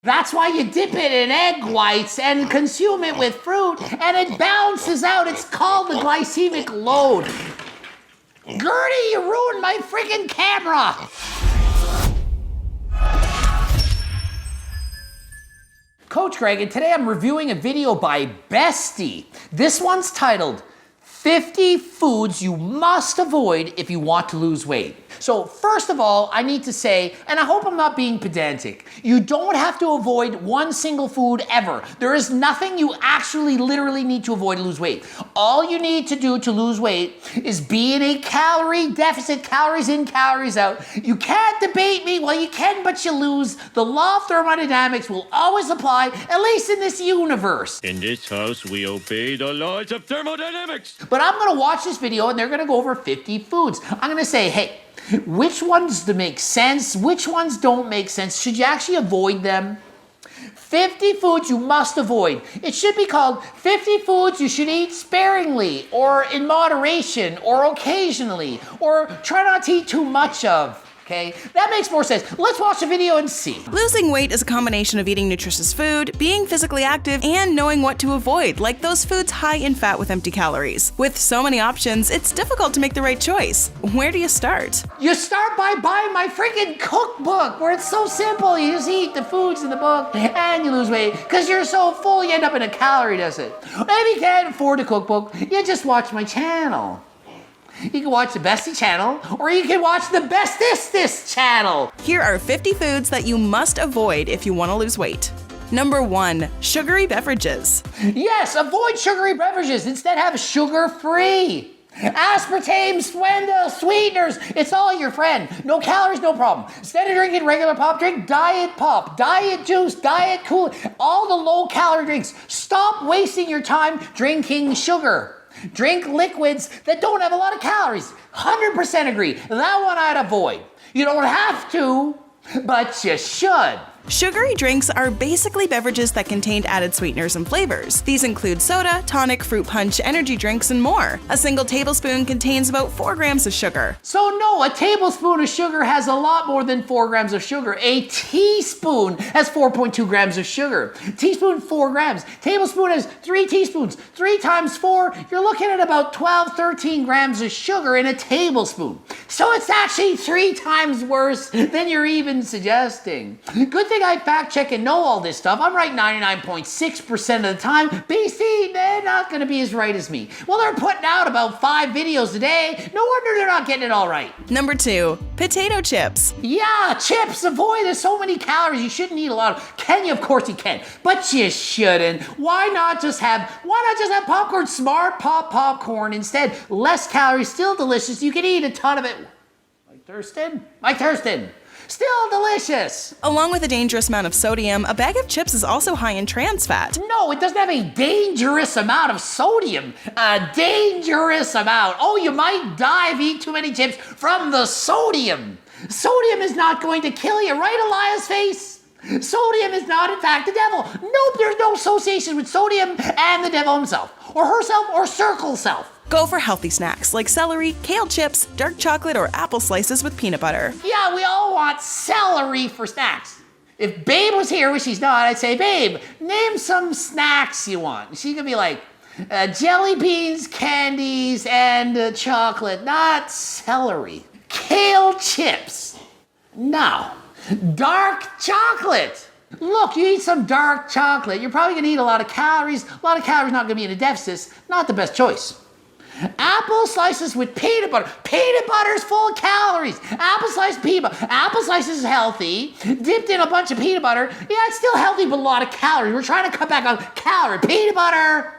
That's why you dip it in egg whites and consume it with fruit, and it balances out. It's called the glycemic load. Gertie, you ruined my freaking camera. Coach Greg, and today I'm reviewing a video by Bestie. This one's titled 50 Foods You Must Avoid If You Want to Lose Weight. So first of all, I need to say, and I hope I'm not being pedantic, you don't have to avoid one single food ever. There is nothing you actually literally need to avoid to lose weight. All you need to do to lose weight is be in a calorie deficit, calories in, calories out. You can't debate me, well you can, but you lose. The law of thermodynamics will always apply, at least in this universe. In this house, we obey the laws of thermodynamics. But I'm gonna watch this video and they're gonna go over 50 foods. I'm gonna say, hey, which ones do make sense? Which ones don't make sense? Should you actually avoid them? 50 foods you must avoid. It should be called 50 foods you should eat sparingly, or in moderation, or occasionally, or try not to eat too much of. Okay, that makes more sense. Let's watch the video and see. Losing weight is a combination of eating nutritious food, being physically active, and knowing what to avoid, like those foods high in fat with empty calories. With so many options, it's difficult to make the right choice. Where do you start? You start by buying my freaking cookbook, where it's so simple. You just eat the foods in the book and you lose weight. Because you're so full, you end up in a calorie deficit. If you can't afford a cookbook, you just watch my channel. You can watch the Bestie channel, or you can watch the Bestest channel. Here are 50 foods that you must avoid if you want to lose weight. Number 1. Sugary beverages. Yes, avoid sugary beverages. Instead, have sugar-free. Aspartame, Swendel, sweeteners, it's all your friend. No calories, no problem. Instead of drinking regular pop, drink diet pop, diet juice, diet cool, all the low-calorie drinks. Stop wasting your time drinking sugar. Drink liquids that don't have a lot of calories. 100% agree. That one I'd avoid. You don't have to, but you should. Sugary drinks are basically beverages that contain added sweeteners and flavors. These include soda, tonic, fruit punch, energy drinks, and more. A single tablespoon contains about 4 grams of sugar. So no, a tablespoon of sugar has a lot more than 4 grams of sugar. A teaspoon has 4.2 grams of sugar. Teaspoon, 4 grams. Tablespoon has 3 teaspoons. 3 times 4, you're looking at about 12, 13 grams of sugar in a tablespoon. So it's actually 3 times worse than you're even suggesting. Good thing I fact check and know all this stuff. I'm right 99.6% of the time. BC, they're not gonna be as right as me. Well, they're putting out about 5 videos a day. No wonder they're not getting it all right. Number 2. Potato chips. Yeah, chips, avoid. There's so many calories. You shouldn't eat a lot of. Can you? Of course you can. But you shouldn't. Why not just have popcorn? Smart popcorn instead. Less calories, still delicious. You can eat a ton of it. Mike Thurston. Still delicious. Along with a dangerous amount of sodium, a bag of chips is also high in trans fat. No, it doesn't have a dangerous amount of sodium. A dangerous amount. Oh, you might die if you eat too many chips from the sodium. Sodium is not going to kill you, right, Elias Face? Sodium is not, in fact, the devil. Nope, there's no association with sodium and the devil himself, or herself, or circle self. Go for healthy snacks like celery, kale chips, dark chocolate, or apple slices with peanut butter. Yeah, we all want celery for snacks. If Babe was here, which she's not, I'd say, Babe, name some snacks you want. She could be like, jelly beans, candies, and chocolate, not celery. Kale chips. No. Dark chocolate. Look, you eat some dark chocolate, you're probably gonna eat a lot of calories. A lot of calories not gonna be in a deficit. Not the best choice. Apple slices with peanut butter. Peanut butter's full of calories. Apple slice peanut butter. Apple slices is healthy. Dipped in a bunch of peanut butter. Yeah, it's still healthy, but a lot of calories. We're trying to cut back on calorie. Peanut butter.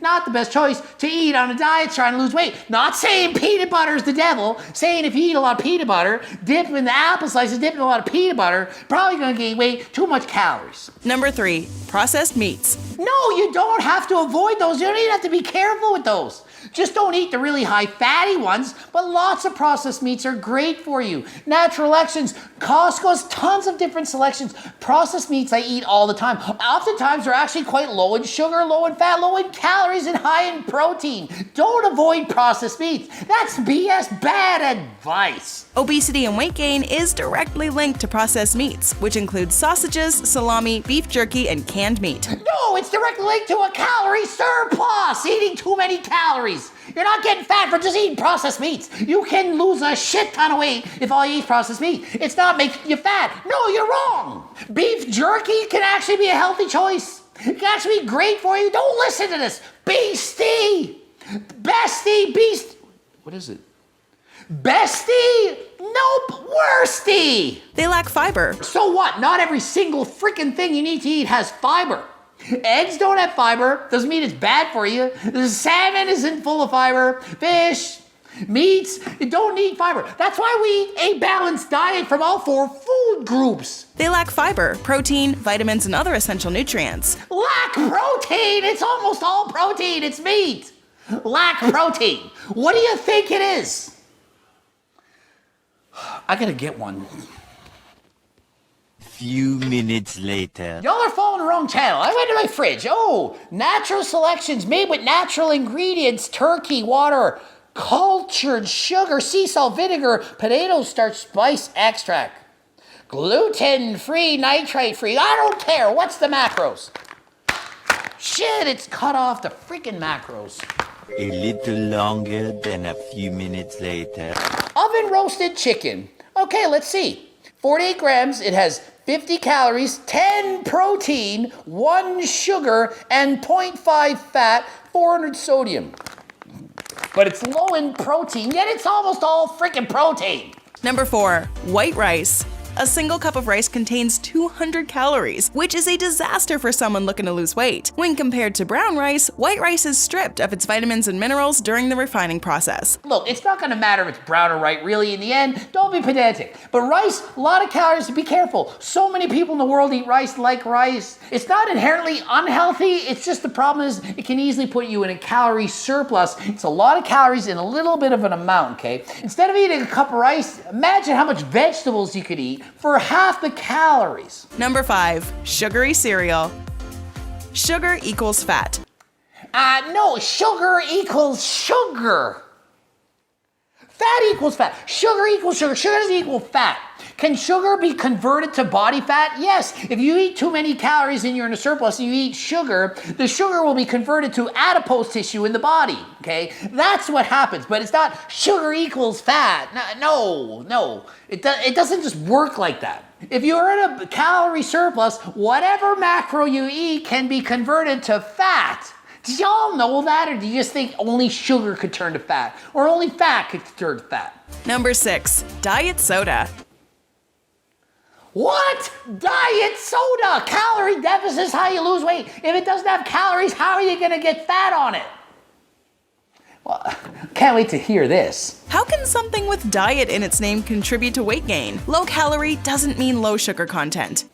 Not the best choice to eat on a diet trying to lose weight. Not saying peanut butter is the devil. Saying if you eat a lot of peanut butter, dip in the apple slices, dip in a lot of peanut butter, probably gonna gain weight, too much calories. Number 3. Processed meats. No, you don't have to avoid those. You don't even have to be careful with those. Just don't eat the really high fatty ones, but lots of processed meats are great for you. Natural selections, Costco has tons of different selections. Processed meats I eat all the time. Oftentimes they're actually quite low in sugar, low in fat, low in calories, and high in protein. Don't avoid processed meats. That's BS bad advice. Obesity and weight gain is directly linked to processed meats, which include sausages, salami, beef jerky, and canned meat. No, it's directly linked to a calorie surplus. Eating too many calories. You're not getting fat for just eating processed meats. You can lose a shit ton of weight if all you eat processed meat. It's not making you fat. No, you're wrong. Beef jerky can actually be a healthy choice. It can actually be great for you. Don't listen to this. Beastie. Bestie. Beast. What is it? Bestie? Nope. Worsty. They lack fiber. So what? Not every single freaking thing you need to eat has fiber. Eggs don't have fiber. Doesn't mean it's bad for you. The salmon isn't full of fiber. Fish, meats, you don't need fiber. That's why we eat a balanced diet from all 4 food groups. They lack fiber, protein, vitamins, and other essential nutrients. Lack protein. It's almost all protein. It's meat. Lack protein. What do you think it is? I gotta get one. Few minutes later. Y'all are following the wrong channel. I went to my fridge. Oh, natural selections made with natural ingredients. Turkey, water, cultured sugar, sea salt, vinegar, potato starch, spice extract. Gluten-free, nitrate-free. I don't care. What's the macros? Shit, it's cut off the freaking macros. A little longer than a few minutes later. Oven roasted chicken. Okay, let's see. 48 grams. It has 50 calories, 10 protein, 1 sugar, and 0.5 fat, 400 sodium. But it's low in protein, yet it's almost all freaking protein. Number 4, white rice. A single cup of rice contains 200 calories, which is a disaster for someone looking to lose weight. When compared to brown rice, white rice is stripped of its vitamins and minerals during the refining process. Look, it's not gonna matter if it's brown or white, really, in the end. Don't be pedantic. But rice, a lot of calories, be careful. So many people in the world eat rice, like rice. It's not inherently unhealthy, it's just the problem is it can easily put you in a calorie surplus. It's a lot of calories in a little bit of an amount, okay? Instead of eating a cup of rice, imagine how much vegetables you could eat for half the calories. Number 5, sugary cereal. Sugar equals fat. No, sugar equals sugar. Fat equals fat. Sugar equals sugar. Sugar doesn't equal fat. Can sugar be converted to body fat? Yes. If you eat too many calories and you're in a surplus and you eat sugar, the sugar will be converted to adipose tissue in the body, okay? That's what happens, but it's not sugar equals fat. No. It doesn't just work like that. If you're in a calorie surplus, whatever macro you eat can be converted to fat. Did y'all know that, or do you just think only sugar could turn to fat, or only fat could turn to fat? Number 6, diet soda. What? Diet soda! Calorie deficit is how you lose weight. If it doesn't have calories, how are you gonna get fat on it? Well, can't wait to hear this. How can something with diet in its name contribute to weight gain? Low calorie doesn't mean low sugar content.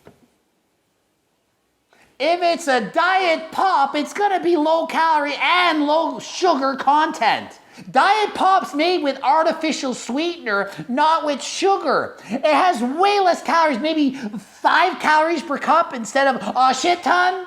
If it's a diet pop, it's gonna be low calorie and low sugar content. Diet pop's made with artificial sweetener, not with sugar. It has way less calories, maybe 5 calories per cup instead of a shit ton.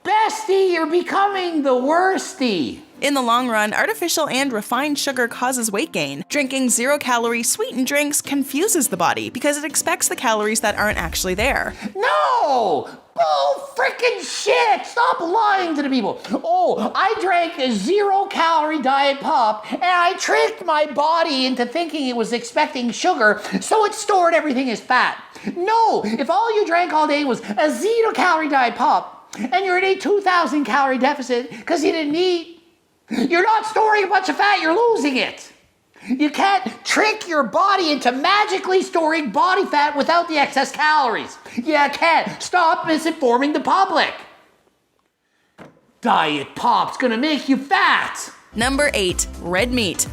Bestie, you're becoming the worstie. In the long run, artificial and refined sugar causes weight gain. Drinking 0-calorie sweetened drinks confuses the body because it expects the calories that aren't actually there. No! Bull freaking shit! Stop lying to the people. Oh, I drank a 0-calorie diet pop and I tricked my body into thinking it was expecting sugar, so it stored everything as fat. No, if all you drank all day was a 0-calorie diet pop and you're in a 2,000 calorie deficit because you didn't eat, you're not storing a bunch of fat, you're losing it. You can't trick your body into magically storing body fat without the excess calories. You can't. Stop misinforming the public. Diet pop's gonna make you fat. Number 8, red meat.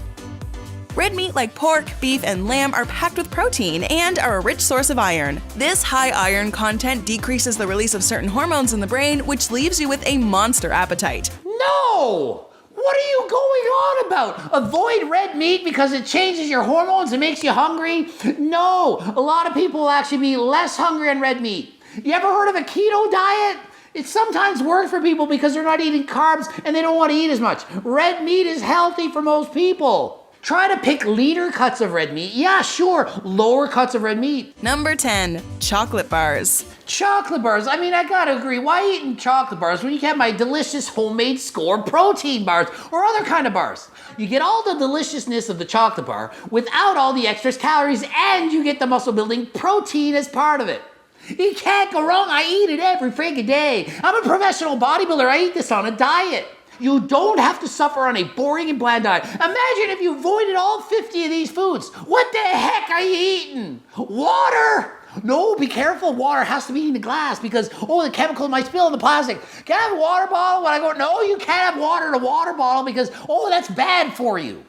Red meat like pork, beef, and lamb are packed with protein and are a rich source of iron. This high iron content decreases the release of certain hormones in the brain, which leaves you with a monster appetite. No! What are you going on about? Avoid red meat because it changes your hormones and makes you hungry? No, a lot of people will actually be less hungry on red meat. You ever heard of a keto diet? It sometimes works for people because they're not eating carbs and they don't want to eat as much. Red meat is healthy for most people. Try to pick leader cuts of red meat. Yeah, sure, lower cuts of red meat. Number 10, chocolate bars. Chocolate bars. I mean, I gotta agree. Why eating chocolate bars when you can have my delicious homemade Score protein bars or other kind of bars? You get all the deliciousness of the chocolate bar without all the extra calories, and you get the muscle building protein as part of it. You can't go wrong. I eat it every freaking day. I'm a professional bodybuilder. I eat this on a diet. You don't have to suffer on a boring and bland diet. Imagine if you avoided all 50 of these foods. What the heck are you eating? Water? No, be careful. Water has to be in the glass because, the chemical might spill in the plastic. Can I have a water bottle? When I go, no, you can't have water in a water bottle because, that's bad for you.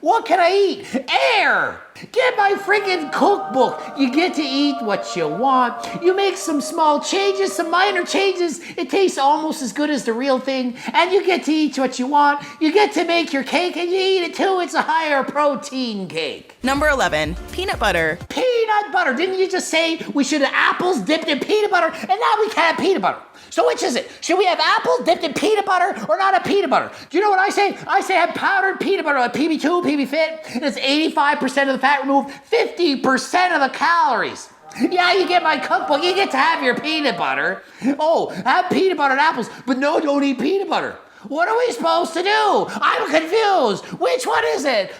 What can I eat? Air! Get my freaking cookbook. You get to eat what you want. You make some small changes, some minor changes. It tastes almost as good as the real thing. And you get to eat what you want. You get to make your cake and you eat it too. It's a higher protein cake. Number 11, peanut butter. Peanut butter. Didn't you just say we should have apples dipped in peanut butter? And now we can't have peanut butter. So which is it? Should we have apples dipped in peanut butter or not have peanut butter? Do you know what I say? I say have powdered peanut butter like PB2, PB Fit. And it's 85% of the fat removed, 50% of the calories. Yeah, you get my cookbook. You get to have your peanut butter. Have peanut butter and apples, but no, don't eat peanut butter. What are we supposed to do? I'm confused. Which one is it?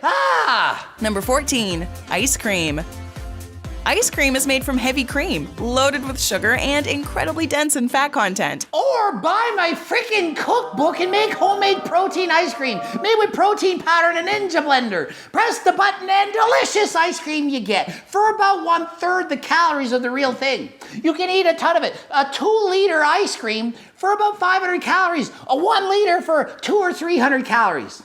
Number 14, ice cream. Ice cream is made from heavy cream, loaded with sugar and incredibly dense in fat content. Or buy my freaking cookbook and make homemade protein ice cream made with protein powder in a Ninja blender. Press the button and delicious ice cream you get for about 1/3 the calories of the real thing. You can eat a ton of it. A 2-liter ice cream for about 500 calories. A 1 liter for 200 or 300 calories.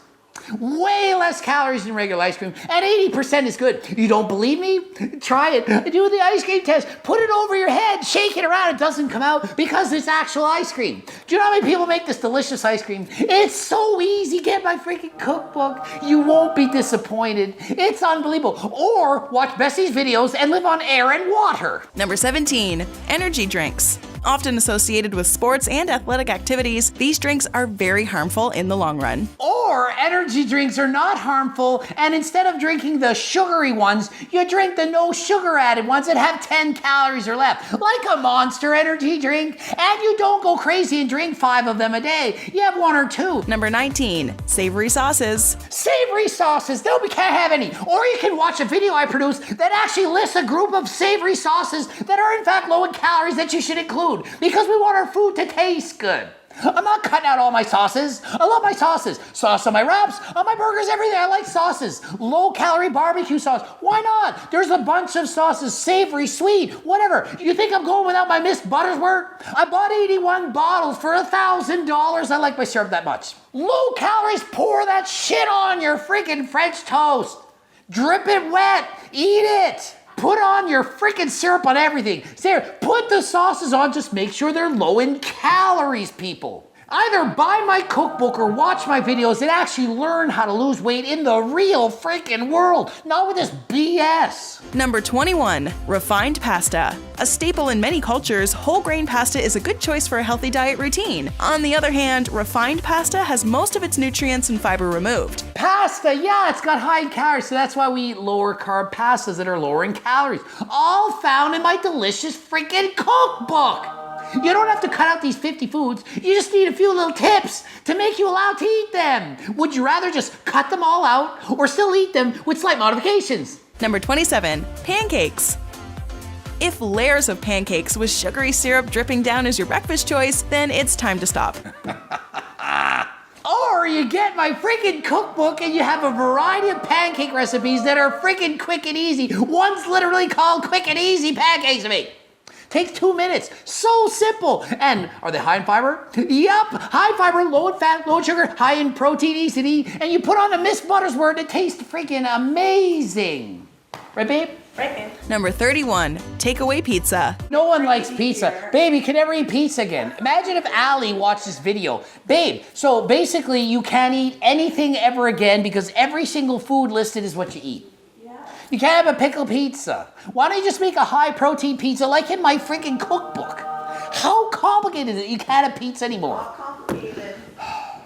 Way less calories than regular ice cream, and 80% is good. You don't believe me? Try it. Do the ice cream test. Put it over your head, shake it around. It doesn't come out because it's actual ice cream. Do you know how many people make this delicious ice cream? It's so easy. Get my freaking cookbook. You won't be disappointed. It's unbelievable. Or watch Bessie's videos and live on air and water. Number 17, energy drinks. Often associated with sports and athletic activities, these drinks are very harmful in the long run. Or energy drinks are not harmful, and instead of drinking the sugary ones, you drink the no sugar added ones that have 10 calories or less, like a Monster energy drink, and you don't go crazy and drink 5 of them a day. You have 1 or 2. Number 19, savory sauces. Savory sauces, no, we can't have any. Or you can watch a video I produced that actually lists a group of savory sauces that are in fact low in calories that you should include because we want our food to taste good. I'm not cutting out all my sauces. I love my sauces. Sauce on my wraps, on my burgers, everything. I like sauces. Low-calorie barbecue sauce. Why not? There's a bunch of sauces, savory, sweet, whatever. You think I'm going without my Miss Buttersworth? I bought 81 bottles for $1,000. I like my syrup that much. Low calories, pour that shit on your freaking French toast. Drip it wet. Eat it. Put on your freaking syrup on everything. Sarah, put the sauces on, just make sure they're low in calories, people. Either buy my cookbook or watch my videos and actually learn how to lose weight in the real freaking world, not with this BS. Number 21, refined pasta. A staple in many cultures, whole grain pasta is a good choice for a healthy diet routine. On the other hand, refined pasta has most of its nutrients and fiber removed. Pasta, yeah, it's got high in calories, so that's why we eat lower carb pastas that are lower in calories. All found in my delicious freaking cookbook. You don't have to cut out these 50 foods. You just need a few little tips to make you allowed to eat them. Would you rather just cut them all out or still eat them with slight modifications? Number 27, pancakes. If layers of pancakes with sugary syrup dripping down is your breakfast choice, then it's time to stop. Or you get my freaking cookbook and you have a variety of pancake recipes that are freaking quick and easy. One's literally called Quick and Easy Pancakes to make. Takes 2 minutes. So simple. And are they high in fiber? Yup. High fiber, low in fat, low in sugar, high in protein, easy to eat. And you put on a Miss Buttersworth, it tastes freaking amazing. Right, babe? Number 31, takeaway pizza. No one likes pizza. Babe, you can never eat pizza again. Imagine if Allie watched this video. Babe, so basically you can't eat anything ever again because every single food listed is what you eat. You can't have a pickle pizza. Why don't you just make a high protein pizza like in my freaking cookbook? How complicated is it? You can't have pizza anymore.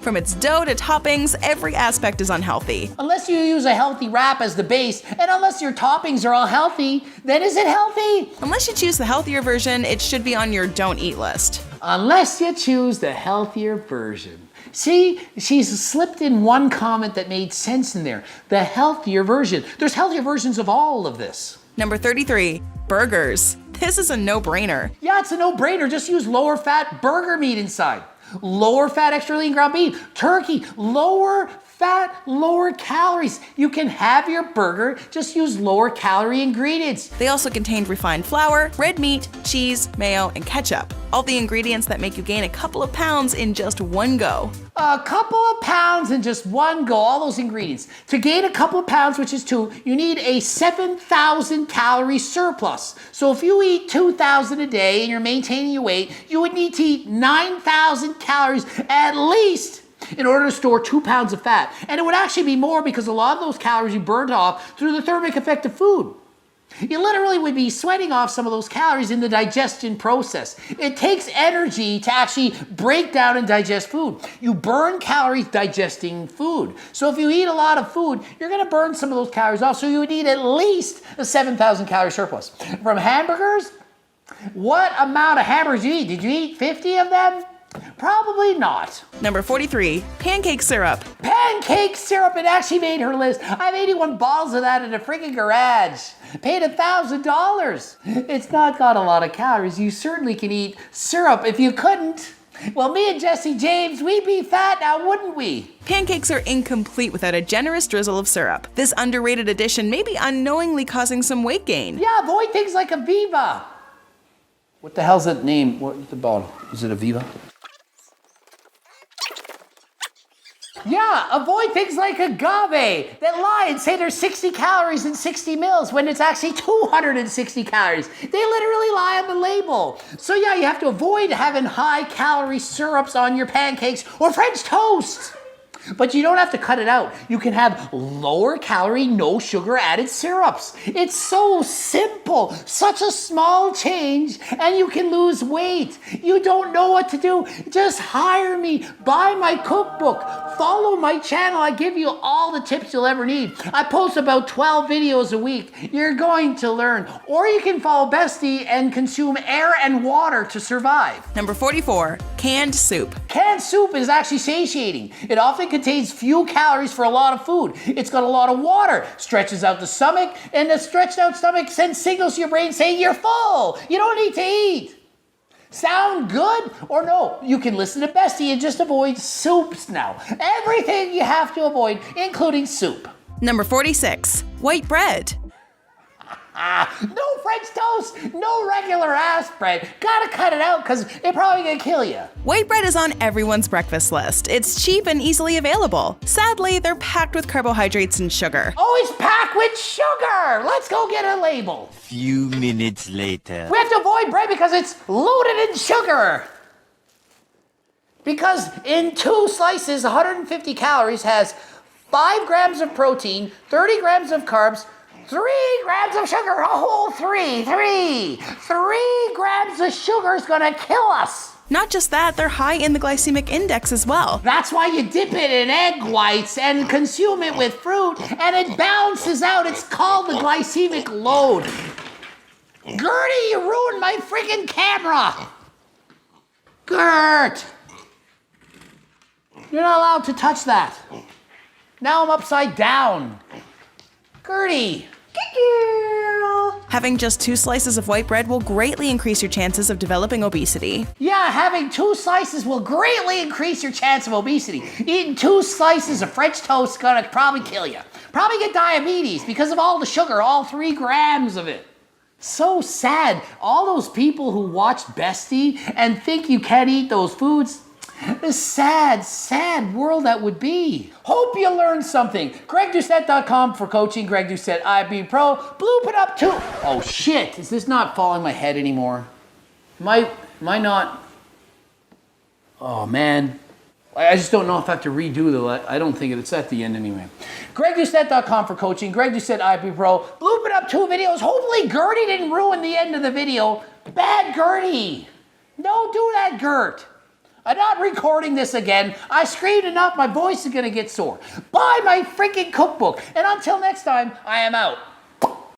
From its dough to toppings, every aspect is unhealthy. Unless you use a healthy wrap as the base, and unless your toppings are all healthy, then is it healthy? Unless you choose the healthier version, it should be on your don't eat list. Unless you choose the healthier version. See, she's slipped in one comment that made sense in there. The healthier version. There's healthier versions of all of this. Number 33, burgers. This is a no-brainer. Yeah, it's a no-brainer. Just use lower fat burger meat inside. Lower fat extra lean ground beef, turkey, lower fat, lower calories. You can have your burger, just use lower calorie ingredients. They also contain refined flour, red meat, cheese, mayo, and ketchup. All the ingredients that make you gain a couple of pounds in just one go. A couple of pounds in just one go, all those ingredients. To gain a couple of pounds, which is 2, you need a 7,000 calorie surplus. So if you eat 2,000 a day and you're maintaining your weight, you would need to eat 9,000 calories at least in order to store 2 pounds of fat. And it would actually be more because a lot of those calories you burned off through the thermic effect of food. You literally would be sweating off some of those calories in the digestion process. It takes energy to actually break down and digest food. You burn calories digesting food. So if you eat a lot of food, you're gonna burn some of those calories off. So you would need at least a 7,000 calorie surplus. From hamburgers, what amount of hamburgers did you eat? Did you eat 50 of them? Probably not. Number 43, pancake syrup. Pancake syrup, it actually made her list. I have 81 bottles of that in a freaking garage. Paid $1,000. It's not got a lot of calories. You certainly can eat syrup. If you couldn't, well, me and Jesse James, we'd be fat now, wouldn't we? Pancakes are incomplete without a generous drizzle of syrup. This underrated addition may be unknowingly causing some weight gain. Yeah, avoid things like Aviva. What the hell's that name? What's the bottle? Is it Aviva? Yeah, avoid things like agave that lie and say there's 60 calories in 60 mils when it's actually 260 calories. They literally lie on the label. So yeah, you have to avoid having high calorie syrups on your pancakes or French toast. But you don't have to cut it out. You can have lower calorie, no sugar added syrups. It's so simple, such a small change, and you can lose weight. You don't know what to do. Just hire me, buy my cookbook, follow my channel. I give you all the tips you'll ever need. I post about 12 videos a week. You're going to learn. Or you can follow Bestie and consume air and water to survive. Number 44, canned soup. Canned soup is actually satiating. It often contains few calories for a lot of food. It's got a lot of water, stretches out the stomach, and the stretched out stomach sends signals to your brain saying you're full. You don't need to eat. Sound good or no? You can listen to Bestie and just avoid soups now. Everything you have to avoid, including soup. Number 46, white bread. No French toast, no regular ass bread. Gotta cut it out because it's probably gonna kill you. White bread is on everyone's breakfast list. It's cheap and easily available. Sadly, they're packed with carbohydrates and sugar. Oh, it's packed with sugar. Let's go get a label. Few minutes later. We have to avoid bread because it's loaded in sugar. Because in 2 slices, 150 calories has 5 grams of protein, 30 grams of carbs, 3 grams of sugar, a whole 3 grams of sugar is gonna kill us. Not just that, they're high in the glycemic index as well. That's why you dip it in egg whites and consume it with fruit and it balances out. It's called the glycemic load. Gertie, you ruined my freaking camera. Gert. You're not allowed to touch that. Now I'm upside down. Gertie. Having just 2 slices of white bread will greatly increase your chances of developing obesity. Yeah, having 2 slices will greatly increase your chance of obesity. Eating 2 slices of French toast is gonna probably kill you. Probably get diabetes because of all the sugar, all 3 grams of it. So sad. All those people who watch Bestie and think you can't eat those foods, The sad, sad world that would be. Hope you learned something. GregDoucette.com for coaching. Greg Doucette, IB Pro. Bloop it up too. Oh shit, is this not falling my head anymore? Am I not? Oh man. I just don't know if I have to redo the, I don't think it's at the end anyway. GregDoucette.com for coaching. Greg Doucette, IB Pro. Bloop it up 2 videos. Hopefully Gertie didn't ruin the end of the video. Bad Gertie. Don't do that, Gert. I'm not recording this again. I screamed enough, my voice is gonna get sore. Buy my freaking cookbook. And until next time, I am out.